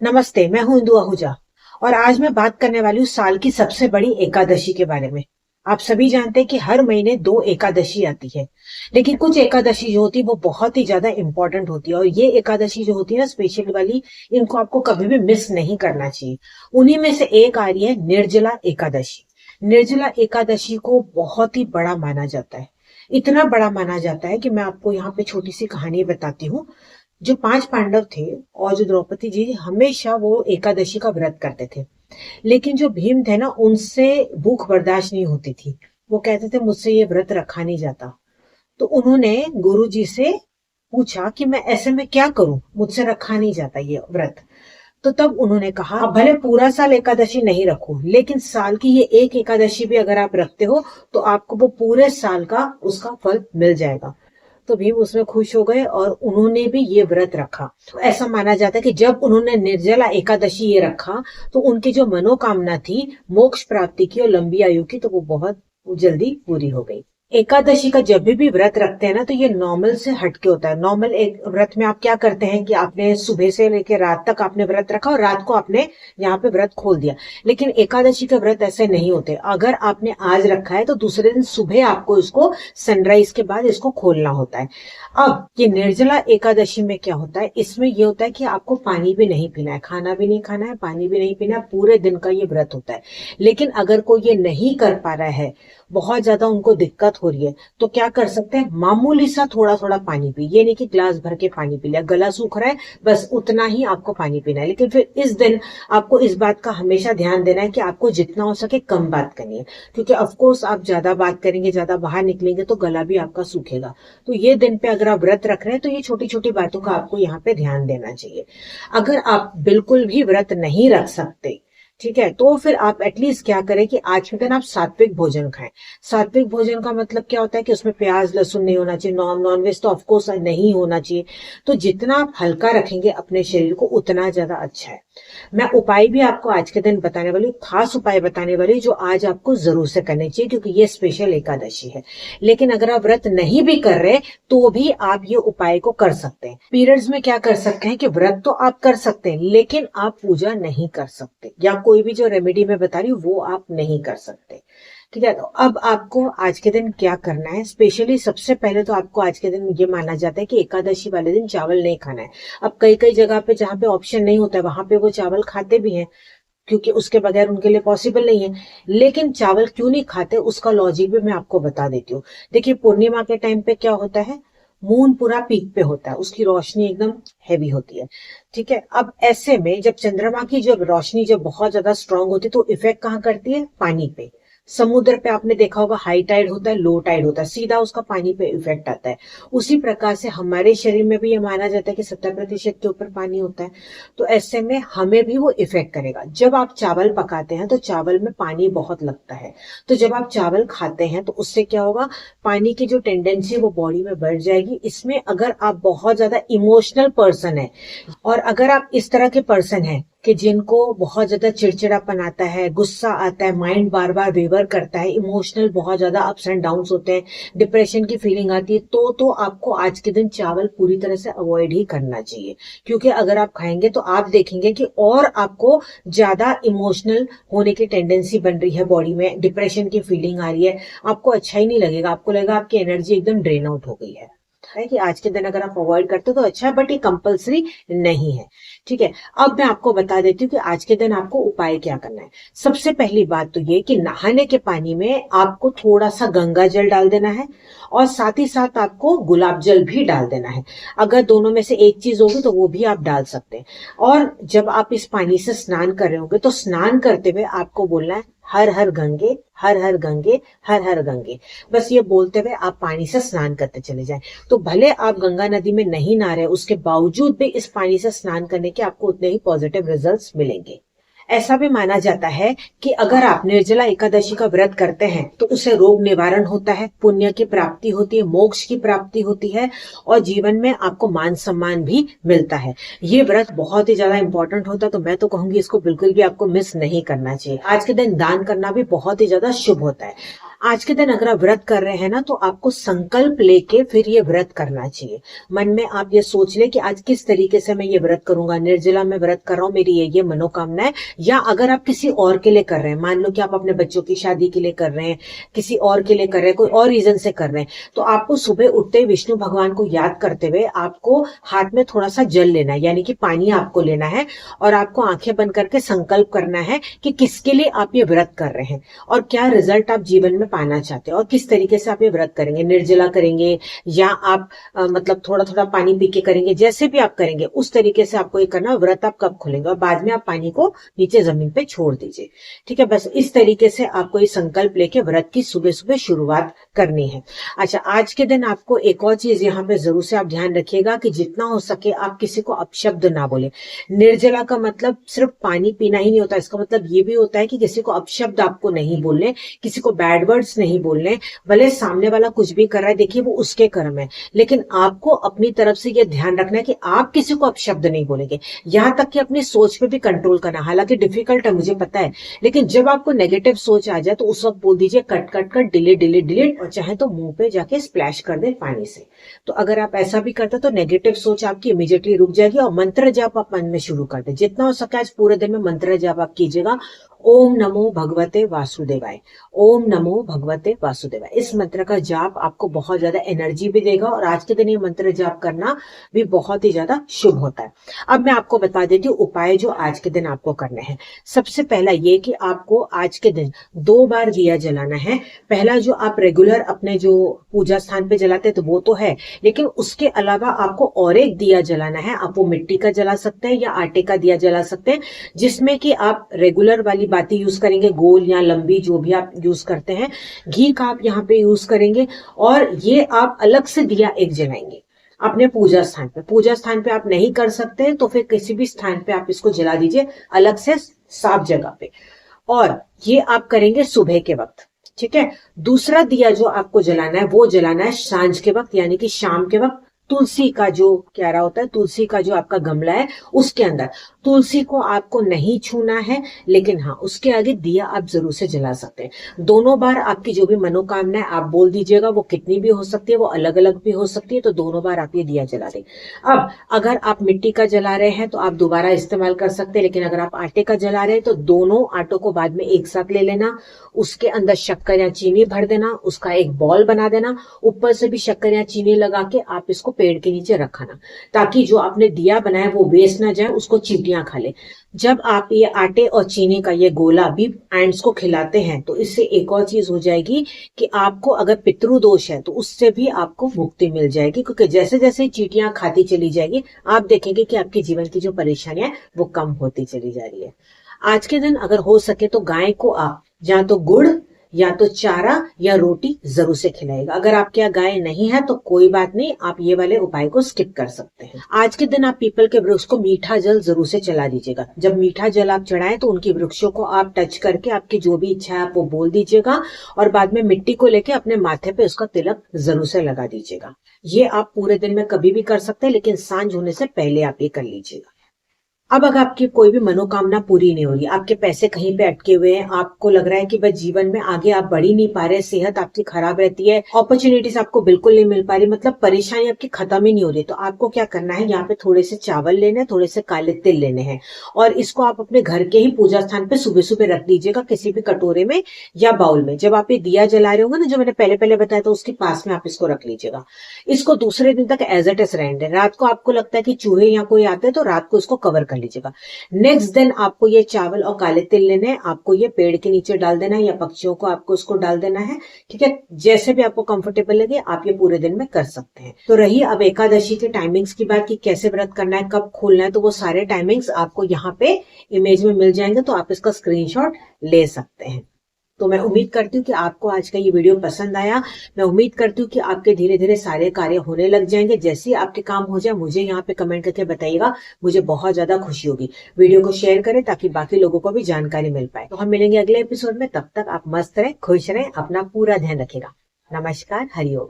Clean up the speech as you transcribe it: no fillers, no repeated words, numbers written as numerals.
नमस्ते, मैं हूं इंदु आहूजा और आज मैं बात करने वाली हूँ साल की सबसे बड़ी एकादशी के बारे में। आप सभी जानते हैं कि हर महीने 2 एकादशी आती है, लेकिन कुछ एकादशी जो होती है वो बहुत ही ज्यादा इंपॉर्टेंट होती है और ये एकादशी जो होती है ना स्पेशल वाली, इनको आपको कभी भी मिस नहीं करना चाहिए। उन्हीं में से एक आ रही है निर्जला एकादशी। निर्जला एकादशी को बहुत ही बड़ा माना जाता है। इतना बड़ा माना जाता है कि मैं आपको यहाँ पे छोटी सी कहानी बताती हूँ। जो 5 पांडव थे और जो द्रौपदी जी हमेशा वो एकादशी का व्रत करते थे। लेकिन जो भीम थे ना उनसे भूख बर्दाश्त नहीं होती थी। वो कहते थे मुझसे ये व्रत रखा नहीं जाता। तो उन्होंने गुरु जी से पूछा कि मैं ऐसे में क्या करूं, मुझसे रखा नहीं जाता ये व्रत। तो तब उन्होंने कहा अब भले पूरा साल एकादशी नहीं रखो, लेकिन साल की ये एक एकादशी भी अगर आप रखते हो तो आपको वो पूरे साल का उसका फल मिल जाएगा। तो भीम उसमें खुश हो गए और उन्होंने भी ये व्रत रखा। तो ऐसा माना जाता है कि जब उन्होंने निर्जला एकादशी ये रखा तो उनकी जो मनोकामना थी मोक्ष प्राप्ति की और लंबी आयु की, तो वो बहुत जल्दी पूरी हो गई। एकादशी का जब भी व्रत रखते हैं ना तो ये नॉर्मल से हटके होता है। नॉर्मल एक व्रत में आप क्या करते हैं कि आपने सुबह से लेकर रात तक आपने व्रत रखा और रात को आपने यहाँ पे व्रत खोल दिया। लेकिन एकादशी का व्रत ऐसे नहीं होते। अगर आपने आज रखा है तो दूसरे दिन सुबह आपको इसको सनराइज के बाद इसको खोलना होता है। अब ये निर्जला एकादशी में क्या होता है, इसमें ये होता है कि आपको पानी भी नहीं पीना है, खाना भी नहीं खाना है, पानी भी नहीं पीना है, पूरे दिन का ये व्रत होता है। लेकिन अगर कोई ये नहीं कर पा रहा है, बहुत ज्यादा उनको दिक्कत हो रही है, तो क्या कर सकते हैं, मामूली सा थोड़ा थोड़ा पानी पी। ये नहीं कि ग्लास भर के पानी पी लिया, गला सूख रहा है बस उतना ही आपको पानी पीना है। लेकिन फिर इस दिन आपको इस बात का हमेशा ध्यान देना है कि आपको जितना हो सके कम बात करनी है, क्योंकि ऑफकोर्स आप ज्यादा बात करेंगे, ज्यादा बाहर निकलेंगे तो गला भी आपका सूखेगा। तो ये दिन पे अगर आप व्रत रख रहे हैं तो ये छोटी छोटी बातों का आपको यहाँ पे ध्यान देना चाहिए। अगर आप बिल्कुल भी व्रत नहीं रख सकते, ठीक है, तो फिर आप एटलीस्ट क्या करें कि आज के दिन आप सात्विक भोजन खाएं। सात्विक भोजन का मतलब क्या होता है कि उसमें प्याज लहसुन नहीं होना चाहिए, नॉनवेज तो ऑफकोर्स नहीं होना चाहिए। तो जितना आप हल्का रखेंगे अपने शरीर को उतना ज्यादा अच्छा है। मैं उपाय भी आपको आज के दिन बताने वाली हूँ, खास उपाय बताने वाली हूँ जो आज आपको जरूर से करने चाहिए, क्योंकि ये स्पेशल एकादशी है। लेकिन अगर आप व्रत नहीं भी कर रहे तो भी आप ये उपाय को कर सकते हैं। पीरियड्स में क्या कर सकते हैं कि व्रत तो आप कर सकते हैं लेकिन आप पूजा नहीं कर सकते, या कोई भी जो रेमेडी मैं बता रही हूँ वो आप नहीं कर सकते। ठीक है, तो अब आपको आज के दिन क्या करना है, स्पेशली सबसे पहले तो आपको आज के दिन ये माना जाता है कि एकादशी वाले दिन चावल नहीं खाना है। अब कई कई जगह पे जहाँ पे ऑप्शन नहीं होता है वहां पे वो चावल खाते भी हैं, क्योंकि उसके बगैर उनके लिए पॉसिबल नहीं है। लेकिन चावल क्यों नहीं खाते उसका लॉजिक भी मैं आपको बता देती हूँ। देखिए पूर्णिमा के टाइम पे क्या होता है, मून पूरा पीक पे होता है, उसकी रोशनी एकदम हैवी होती है। ठीक है, अब ऐसे में जब चंद्रमा की जब रोशनी जब बहुत ज्यादा स्ट्रांग होती है तो इफेक्ट कहाँ करती है, पानी पे। समुद्र पे आपने देखा होगा हाई टाइड होता है, लो टाइड होता है, सीधा उसका पानी पे इफेक्ट आता है। उसी प्रकार से हमारे शरीर में भी ये माना जाता है कि 70% के ऊपर पानी होता है। तो ऐसे में हमें भी वो इफेक्ट करेगा। जब आप चावल पकाते हैं तो चावल में पानी बहुत लगता है, तो जब आप चावल खाते हैं तो उससे क्या होगा, पानी की जो टेंडेंसी वो बॉडी में बढ़ जाएगी। इसमें अगर आप बहुत ज्यादा इमोशनल पर्सन है और अगर आप इस तरह के पर्सन हैं कि जिनको बहुत ज्यादा चिड़चिड़ापन आता है, गुस्सा आता है, माइंड बार बार वेवर करता है, इमोशनल बहुत ज्यादा अप्स एंड डाउन्स होते हैं, डिप्रेशन की फीलिंग आती है, तो आपको आज के दिन चावल पूरी तरह से अवॉइड ही करना चाहिए। क्योंकि अगर आप खाएंगे तो आप देखेंगे कि और आपको ज्यादा इमोशनल होने की टेंडेंसी बन रही है, बॉडी में डिप्रेशन की फीलिंग आ रही है, आपको अच्छा ही नहीं लगेगा, आपको लगेगा आपकी एनर्जी एकदम ड्रेन आउट हो गई है कि आज के दिन अगर आप अवॉइड करते हो तो अच्छा है, बट ये कंपलसरी नहीं है। ठीक है, अब मैं आपको बता देती हूँ कि आज के दिन आपको उपाय क्या करना है। सबसे पहली बात तो ये कि नहाने के पानी में आपको थोड़ा सा गंगा जल डाल देना है और साथ ही साथ आपको गुलाब जल भी डाल देना है। अगर दोनों में से एक चीज होगी तो वो भी आप डाल सकते हैं। और जब आप इस पानी से स्नान कर रहे होंगे तो स्नान करते हुए आपको बोलना है हर हर गंगे, हर हर गंगे, हर हर गंगे। बस ये बोलते हुए आप पानी से स्नान करते चले जाएं। तो भले आप गंगा नदी में नहीं नहा रहे, उसके बावजूद भी इस पानी से स्नान करने के आपको उतने ही पॉजिटिव रिजल्ट्स मिलेंगे। ऐसा भी माना जाता है कि अगर आप निर्जला एकादशी का व्रत करते हैं तो उससे रोग निवारण होता है, पुण्य की प्राप्ति होती है, मोक्ष की प्राप्ति होती है और जीवन में आपको मान सम्मान भी मिलता है। ये व्रत बहुत ही ज्यादा इंपॉर्टेंट होता है, तो मैं तो कहूंगी इसको बिल्कुल भी आपको मिस नहीं करना चाहिए। आज के दिन दान करना भी बहुत ही ज्यादा शुभ होता है। आज के दिन अगर आप व्रत कर रहे हैं ना, तो आपको संकल्प लेके फिर ये व्रत करना चाहिए। मन में आप ये सोच ले कि आज किस तरीके से मैं ये व्रत करूंगा, निर्जला में व्रत कर रहा हूँ, मेरी ये मनोकामना है। या अगर आप किसी और के लिए कर रहे हैं, मान लो कि आप अपने बच्चों की शादी के लिए कर रहे हैं, किसी और के लिए कर रहे हैं, कोई और रीजन से कर रहे हैं, तो आपको सुबह उठते ही विष्णु भगवान को याद करते हुए आपको हाथ में थोड़ा सा जल लेना है, यानी कि पानी आपको लेना है, और आपको आंखें बंद करके संकल्प करना है कि किसके लिए आप ये व्रत कर रहे हैं और क्या रिजल्ट आप जीवन में पाना चाहते हैं और किस तरीके से आप ये व्रत करेंगे। निर्जला करेंगे या आप मतलब थोड़ा थोड़ा पानी पी के करेंगे, जैसे भी आप करेंगे उस तरीके से आपको ये करना। व्रत आप कब खोलेंगे और बाद में आप पानी को नीचे जमीन पे छोड़ दीजिए। ठीक है, बस इस तरीके से आपको ये संकल्प लेके व्रत की सुबह सुबह शुरुआत करनी है। अच्छा, आज के दिन आपको एक और चीज यहाँ पे जरूर से आप ध्यान रखिएगा कि जितना हो सके आप किसी को अपशब्द ना बोले। निर्जला का मतलब सिर्फ पानी पीना ही नहीं होता, इसका मतलब ये भी होता है कि किसी को अपशब्द आपको नहीं बोलने, किसी को बैड वर्ड्स नहीं बोलने। भले सामने वाला कुछ भी कर रहा है, देखिए वो उसके कर्म है, लेकिन आपको अपनी तरफ से ये ध्यान रखना है कि आप किसी को अपशब्द नहीं बोलेंगे। यहां तक कि अपनी सोच पे भी कंट्रोल करना, हालांकि डिफिकल्ट है मुझे पता है, लेकिन जब आपको नेगेटिव सोच आ जाए तो उस वक्त बोल दीजिए cut cut cut, delete delete delete, और चाहे तो मुंह पे जाके स्प्लैश कर दे पानी से। तो अगर आप ऐसा भी करते तो नेगेटिव सोच आपकी इमीडिएटली रुक जाएगी। और मंत्र जाप आप मन में शुरू कर दे, जितना हो सके आज पूरे दिन में मंत्र जाप आप कीजिएगा। ओम नमो भगवते वासुदेवाय, ओम नमो भगवते वासुदेवाय। इस मंत्र का जाप आपको बहुत ज्यादा एनर्जी भी देगा और आज के दिन ये मंत्र जाप करना भी बहुत ही ज्यादा शुभ होता है। अब मैं आपको बता देती हूँ उपाय जो आज के दिन आपको करने हैं। सबसे पहला ये कि आपको आज के दिन 2 बार दिया जलाना है। पहला जो आप रेगुलर अपने जो पूजा स्थान पे जलाते हैं तो वो तो है, लेकिन उसके अलावा आपको और एक दिया जलाना है। आप वो मिट्टी का जला सकते हैं या आटे का दिया जला सकते हैं, जिसमें कि आप रेगुलर वाली बाती यूज करेंगे, गोल या लंबी जो भी आप यूज करते हैं। घी का आप यहाँ पे यूज करेंगे और ये आप अलग से दिया एक जलाएंगे अपने पूजा स्थान पे। पूजा स्थान पे आप नहीं कर सकते तो फिर किसी भी स्थान पे आप इसको जला दीजिए, अलग से साफ जगह पे। और ये आप करेंगे सुबह के वक्त। ठीक है, दूसरा दिया जो आपको जलाना है वो जलाना है सांझ के वक्त, यानी कि शाम के वक्त। तुलसी का जो क्यारा होता है, तुलसी का जो आपका गमला है उसके अंदर तुलसी को आपको नहीं छूना है, लेकिन हाँ उसके आगे दिया आप जरूर से जला सकते हैं। दोनों बार आपकी जो भी मनोकामना है आप बोल दीजिएगा, वो कितनी भी हो सकती है, वो अलग अलग भी हो सकती है, तो दोनों बार आप ये दिया जला दें। अब अगर आप मिट्टी का जला रहे हैं तो आप दोबारा इस्तेमाल कर सकते हैं, लेकिन अगर आप आटे का जला रहे हैं तो दोनों आटों को बाद में एक साथ ले लेना, उसके अंदर शक्कर या चीनी भर देना, उसका एक बॉल बना देना, ऊपर से भी शक्कर या चीनी लगा के आप इसको पेड़ के नीचे रखना, ताकि जो आपने दिया बनाया वो वेस्ट ना जाए, उसको चींटियां खा ले। जब आप ये आटे और चीनी का ये गोला भी एंड्स को खिलाते हैं तो इससे एक और चीज हो जाएगी कि आपको अगर पितृदोष है तो उससे भी आपको मुक्ति मिल जाएगी, क्योंकि जैसे जैसे चींटियां खाती चली जाएगी आप देखेंगे कि आपके जीवन की जो परेशानियां है वो कम होती चली जा रही है। आज के दिन अगर हो सके तो गाय को आप या तो गुड़ या तो चारा या रोटी जरूर से खिलाएगा। अगर आपके यहाँ गाय नहीं है तो कोई बात नहीं, आप ये वाले उपाय को स्किप कर सकते हैं। आज के दिन आप पीपल के वृक्ष को मीठा जल जरूर से चला दीजिएगा। जब मीठा जल आप चढ़ाएं तो उनकी वृक्षों को आप टच करके आपकी जो भी इच्छा है आप वो बोल दीजिएगा, और बाद में मिट्टी को लेके अपने माथे पे उसका तिलक जरूर से लगा दीजिएगा। ये आप पूरे दिन में कभी भी कर सकते हैं, लेकिन सांझ होने से पहले आप ये कर लीजिएगा। अब अगर आपकी कोई भी मनोकामना पूरी नहीं हो रही, आपके पैसे कहीं पे अटके हुए हैं, आपको लग रहा है कि बस जीवन में आगे आप बढ़ ही नहीं पा रहे, सेहत आपकी खराब रहती है, अपॉर्चुनिटीज आपको बिल्कुल नहीं मिल पा रही, मतलब परेशानी आपकी खत्म ही नहीं हो रही, तो आपको क्या करना है, यहाँ पे थोड़े से चावल लेने हैं, थोड़े से काले तिल लेने हैं, और इसको आप अपने घर के ही पूजा स्थान पे सुबह सुबह रख दीजिएगा किसी भी कटोरे में या बाउल में। जब आप ये दिया जला रहे होंगे ना, जो मैंने पहले पहले बताया था, उसके पास में आप इसको रख लीजिएगा। इसको दूसरे दिन तक एज इट इज रहने दें। रात को आपको लगता है कि चूहे या कोई आते हैं तो रात को इसको कवर कर लीजिएगा। नेक्स्ट दिन आपको ये चावल और काले तिल लेने हैं, आपको ये पेड़ के नीचे डाल देना है या पक्षियों को आपको इसको डाल देना है। ठीक है, जैसे भी आपको कंफर्टेबल लगे आप ये पूरे दिन में कर सकते हैं। तो रही अब एकादशी के टाइमिंग्स की बात कि कैसे व्रत करना है, कब खोलना है, तो वो सारे टाइमिंग्स आपको यहाँ पे इमेज में मिल जाएंगे, तो आप इसका स्क्रीनशॉट ले सकते हैं। तो मैं उम्मीद करती हूँ कि आपको आज का ये वीडियो पसंद आया। मैं उम्मीद करती हूँ कि आपके धीरे धीरे सारे कार्य होने लग जाएंगे। जैसे ही आपके काम हो जाए मुझे यहाँ पे कमेंट करके बताइएगा, मुझे बहुत ज्यादा खुशी होगी। वीडियो को शेयर करें ताकि बाकी लोगों को भी जानकारी मिल पाए। तो हम मिलेंगे अगले एपिसोड में, तब तक आप मस्त रहें, खुश रहें, अपना पूरा ध्यान रखिएगा। नमस्कार, हरिओम।